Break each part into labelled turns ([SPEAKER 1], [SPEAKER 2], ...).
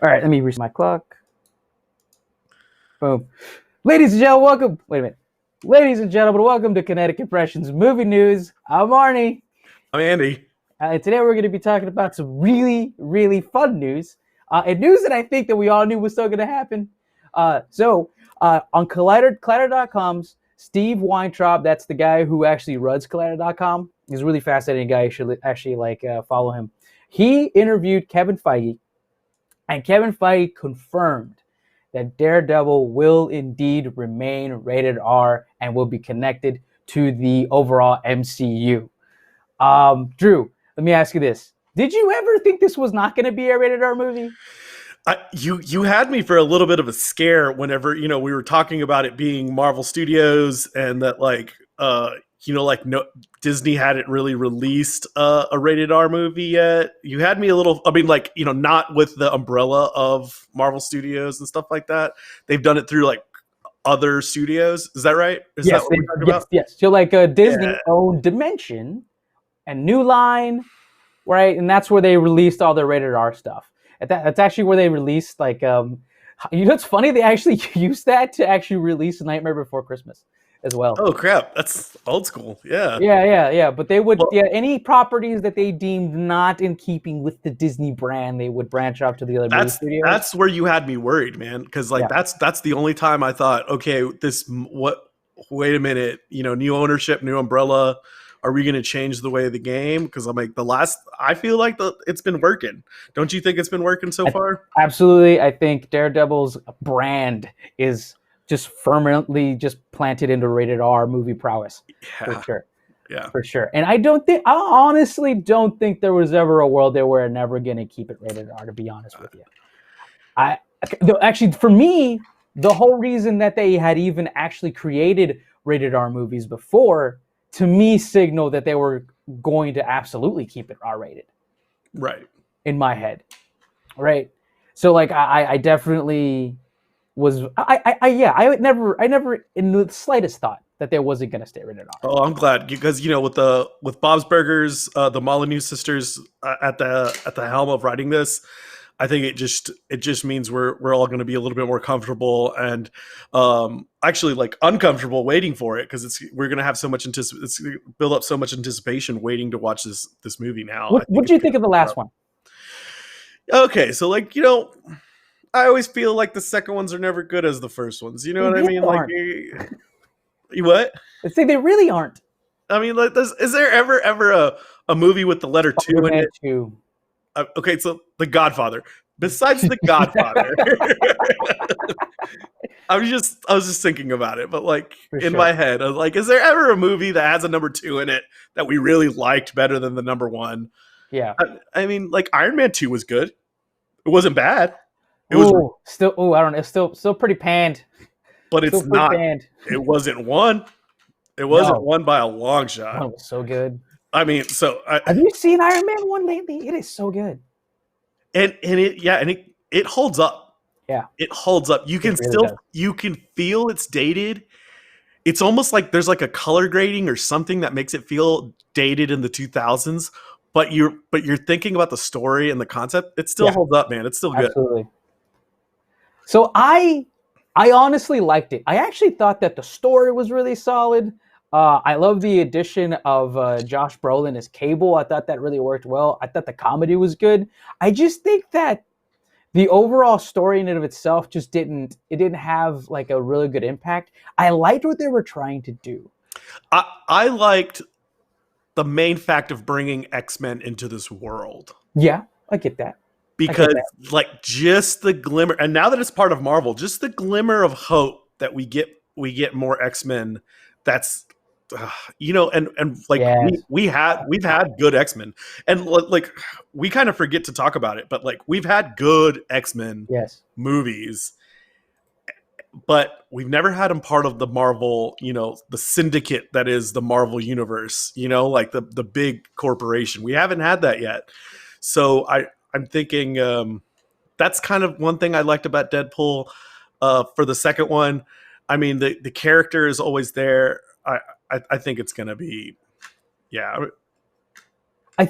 [SPEAKER 1] All right, let me reset my clock. Boom. Ladies and gentlemen, welcome. Wait a minute. Ladies and gentlemen, welcome to Kinetic Impressions Movie News. I'm Arnie.
[SPEAKER 2] I'm Andy.
[SPEAKER 1] Today we're going to be talking about some really, really fun news. And news that I think that we all knew was still going to happen. On Collider.com's Steve Weintraub, that's the guy who actually runs Collider.com. He's a really fascinating guy. You should actually follow him. He interviewed Kevin Feige, and Kevin Feige confirmed that Daredevil will indeed remain rated R and will be connected to the overall MCU. Drew, let me ask you this. Did you ever think this was not going to be a rated R movie?
[SPEAKER 2] You had me for a little bit of a scare whenever, we were talking about it being Marvel Studios and that no Disney hadn't really released a rated R movie yet. You had me a little, not with the umbrella of Marvel Studios and stuff like that. They've done it through other studios. Is that right? Is
[SPEAKER 1] Yes,
[SPEAKER 2] that what we're talking about?
[SPEAKER 1] Yes. So Disney owned Dimension and New Line, right? And that's where they released all their rated R stuff. That's actually where they released it's funny, they actually used that to actually release Nightmare Before Christmas as well.
[SPEAKER 2] Oh crap, that's old school. Yeah.
[SPEAKER 1] Yeah. But they would any properties that they deemed not in keeping with the Disney brand, they would branch off to the other movie studios.
[SPEAKER 2] That's where you had me worried, man, because that's the only time I thought, okay, wait a minute, new ownership, new umbrella. Are we going to change the way of the game? Because I feel like it's been working. Don't you think it's been working so far?
[SPEAKER 1] Absolutely. I think Daredevil's brand is just firmly planted into rated R movie prowess.
[SPEAKER 2] Yeah.
[SPEAKER 1] For sure.
[SPEAKER 2] Yeah.
[SPEAKER 1] For sure. And I honestly don't think there was ever a world there where we're never going to keep it rated R, to be honest with you. Actually, for me, the whole reason that they had even actually created rated R movies before, to me, signaled that they were going to absolutely keep it R-rated.
[SPEAKER 2] Right.
[SPEAKER 1] In my head. Right. So I definitely was I never in the slightest thought that there wasn't going to stay rated R.
[SPEAKER 2] Oh, I'm glad, because with Bob's Burgers, the Molyneux sisters at the helm of writing this, I think it just means we're all going to be a little bit more comfortable and actually uncomfortable waiting for it, because we're going to have so much build up so much anticipation waiting to watch this movie now.
[SPEAKER 1] What do you think of the last one?
[SPEAKER 2] Okay, so I always feel like the second ones are never good as the first ones. You know what I mean? What?
[SPEAKER 1] I say they really aren't.
[SPEAKER 2] I mean, is there ever a movie with the letter 2 in it? 2. Okay, so The Godfather. Besides The Godfather, I was just thinking about it, but my head, I was like, is there ever a movie that has a number 2 in it that we really liked better than the number 1?
[SPEAKER 1] Yeah.
[SPEAKER 2] I mean, Iron Man 2 was good. It wasn't bad.
[SPEAKER 1] It was still. Oh, I don't know. It's still pretty panned.
[SPEAKER 2] But it's not. Panned. It wasn't one. It wasn't one by a long shot.
[SPEAKER 1] It was so good.
[SPEAKER 2] I mean,
[SPEAKER 1] have you seen Iron Man 1 lately? It is so good.
[SPEAKER 2] And it holds up.
[SPEAKER 1] Yeah.
[SPEAKER 2] It holds up. You can you can feel it's dated. It's almost like there's a color grading or something that makes it feel dated in the 2000s, but you're thinking about the story and the concept. It still holds up, man. It's still good.
[SPEAKER 1] Absolutely. So I honestly liked it. I actually thought that the story was really solid. I love the addition of Josh Brolin as Cable. I thought that really worked well. I thought the comedy was good. I just think that the overall story in and of itself just didn't have a really good impact. I liked what they were trying to do.
[SPEAKER 2] I liked the main fact of bringing X-Men into this world.
[SPEAKER 1] Yeah, I get that.
[SPEAKER 2] Because just the glimmer, and now that it's part of Marvel, just the glimmer of hope that we get more X-Men. That's we've had good X-Men, and we kind of forget to talk about it, but we've had good X-Men movies, but we've never had them part of the Marvel, the syndicate that is the Marvel universe, the big corporation. We haven't had that yet. So I'm thinking that's kind of one thing I liked about Deadpool. For the second one, I mean, the character is always there. I think it's going to be, yeah.
[SPEAKER 1] I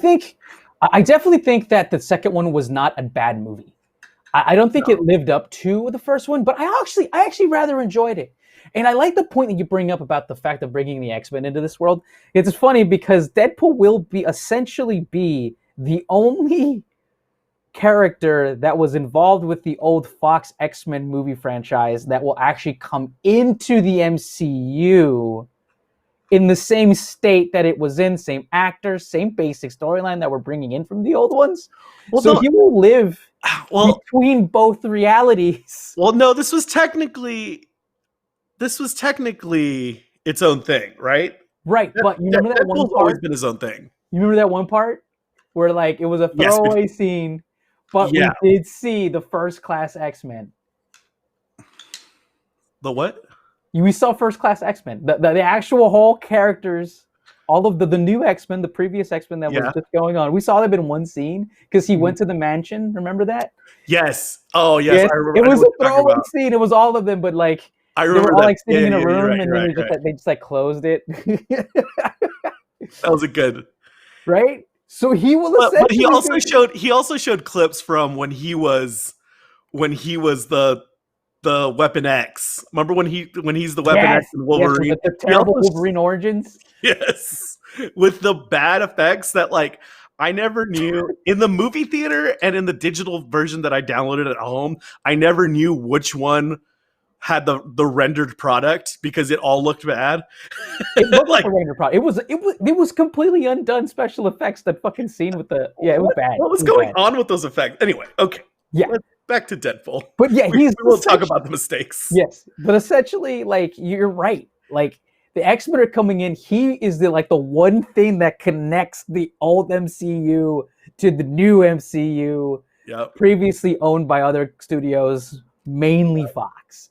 [SPEAKER 1] definitely think that the second one was not a bad movie. I don't think it lived up to the first one, but I actually rather enjoyed it. And I like the point that you bring up about the fact of bringing the X-Men into this world. It's funny because Deadpool will be essentially be the only character that was involved with the old Fox X-Men movie franchise that will actually come into the MCU in the same state that it was in, same actors, same basic storyline that we're bringing in from the old ones. Well, so he will live between both realities.
[SPEAKER 2] Well, no, this was technically its own thing, right?
[SPEAKER 1] Right, but you remember that one part?
[SPEAKER 2] Always been his own thing.
[SPEAKER 1] You remember that one part where like it was a throwaway scene, but we did see the First Class X-Men.
[SPEAKER 2] The what?
[SPEAKER 1] We saw First Class X-Men. The actual whole characters, all of the new X-Men, the previous X-Men that was just going on. We saw them in one scene because he went to the mansion. Remember that?
[SPEAKER 2] Yes. Oh, yes.
[SPEAKER 1] I remember. It was a throwaway scene. It was all of them, but like
[SPEAKER 2] I remember
[SPEAKER 1] they were all like sitting in a room, and then they just like closed it.
[SPEAKER 2] That was a good.
[SPEAKER 1] Right? So he will.
[SPEAKER 2] But he also showed clips from when he was the Weapon X. Remember when he's the Weapon X and Wolverine?
[SPEAKER 1] Yes, the terrible Wolverine origins.
[SPEAKER 2] Yes, with the bad effects that like I never knew in the movie theater and in the digital version that I downloaded at home. I never knew which one had the rendered product because it all looked bad.
[SPEAKER 1] It looked like a rendered product. It was completely undone special effects. That fucking scene with the it was bad.
[SPEAKER 2] What was going on with those effects? Anyway, okay.
[SPEAKER 1] Yeah.
[SPEAKER 2] Back to Deadpool.
[SPEAKER 1] But yeah,
[SPEAKER 2] we'll talk about the mistakes.
[SPEAKER 1] Yes. But essentially, like, you're right. Like, the X-Men are coming in. He is the one thing that connects the old MCU to the new MCU.
[SPEAKER 2] Yep.
[SPEAKER 1] Previously owned by other studios, mainly Fox.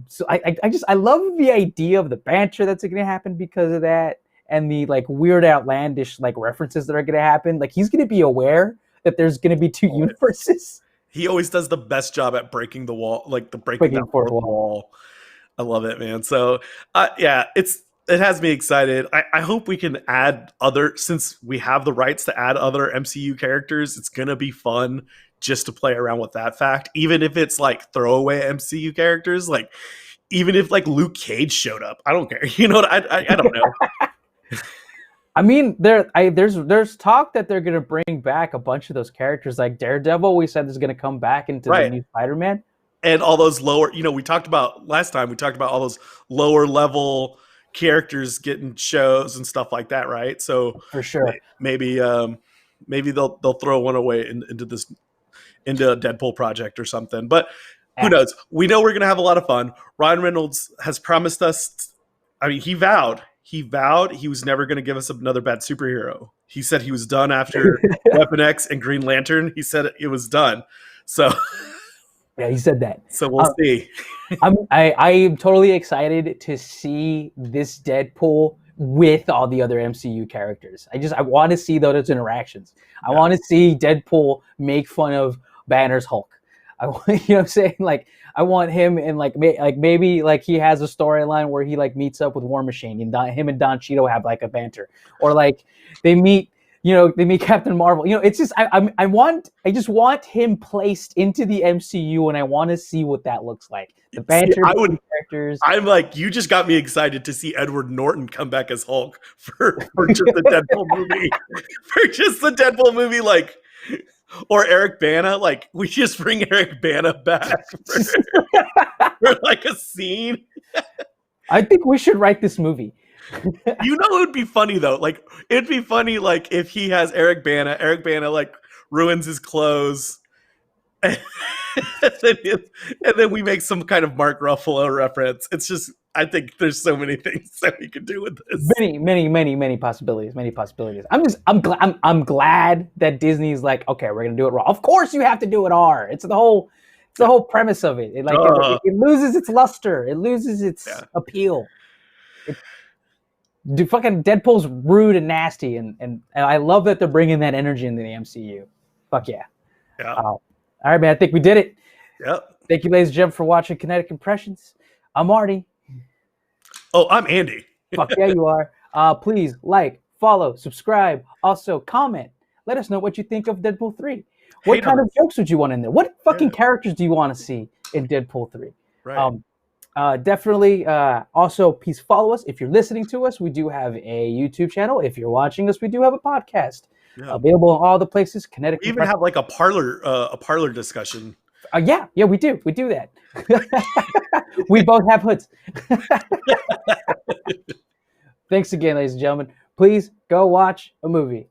[SPEAKER 1] So I love the idea of the banter that's going to happen because of that, and the like weird outlandish like references that are going to happen. Like, he's going to be aware that there's going to be two universes.
[SPEAKER 2] He always does the best job at breaking the wall, like breaking that fourth wall. I love it, man. So it has me excited. I hope we can add since we have the rights to add other MCU characters. It's going to be fun just to play around with that fact, even if it's like throwaway MCU characters, like even if like Luke Cage showed up, I don't care. You know what? I don't know.
[SPEAKER 1] I mean, there's talk that they're gonna bring back a bunch of those characters, like Daredevil. We said is gonna come back into the new Spider-Man,
[SPEAKER 2] and all those lower. You know, we talked about all those lower level characters getting shows and stuff like that, right? So
[SPEAKER 1] for sure,
[SPEAKER 2] maybe they'll throw one away into a Deadpool project or something. But who knows? We know we're going to have a lot of fun. Ryan Reynolds has promised us. I mean, he vowed he was never going to give us another bad superhero. He said he was done after Weapon X and Green Lantern. He said it was done. So
[SPEAKER 1] yeah, he said that.
[SPEAKER 2] So we'll see.
[SPEAKER 1] I am totally excited to see this Deadpool with all the other MCU characters. I want to see those interactions. I want to see Deadpool make fun of Banner's Hulk. I want, you know what I'm saying? Like, I want him and maybe like he has a storyline where he like meets up with War Machine and him and Don Cheadle have like a banter, or like they meet Captain Marvel. You know, it's just I just want him placed into the MCU, and I want to see what that looks like. The banter characters.
[SPEAKER 2] I'm like, you just got me excited to see Edward Norton come back as Hulk for just the Deadpool movie. For just the Deadpool movie, like, or Eric Bana. Like, we just bring Eric Bana back for like a scene.
[SPEAKER 1] I think we should write this movie.
[SPEAKER 2] You know, it would be funny though. Like, it'd be funny, like if he has Eric Bana like ruins his clothes, and then we make some kind of Mark Ruffalo reference. It's just, I think there's so many things that we could do with this.
[SPEAKER 1] Many possibilities. I'm glad that Disney's like, okay, we're gonna do it raw. Of course, you have to do it R. It's the whole premise of it. It loses its luster. It loses its appeal. Fucking Deadpool's rude and nasty, and I love that they're bringing that energy into the MCU. Fuck yeah. All right, man. I think we did it.
[SPEAKER 2] Yep.
[SPEAKER 1] Thank you, ladies and gentlemen, for watching Kinetic Impressions. I'm Artie.
[SPEAKER 2] Oh, I'm Andy.
[SPEAKER 1] Fuck yeah, you are. Please like, follow, subscribe. Also, comment. Let us know what you think of Deadpool 3. What kind of jokes would you want in there? What fucking characters do you want to see in Deadpool 3?
[SPEAKER 2] Right.
[SPEAKER 1] Definitely. Also, please follow us. If you're listening to us, we do have a YouTube channel. If you're watching us, we do have a podcast available in all the places. Connecticut.
[SPEAKER 2] We even have like a parlor discussion.
[SPEAKER 1] Yeah, we do. We do that. We both have hoods. Thanks again, ladies and gentlemen. Please go watch a movie.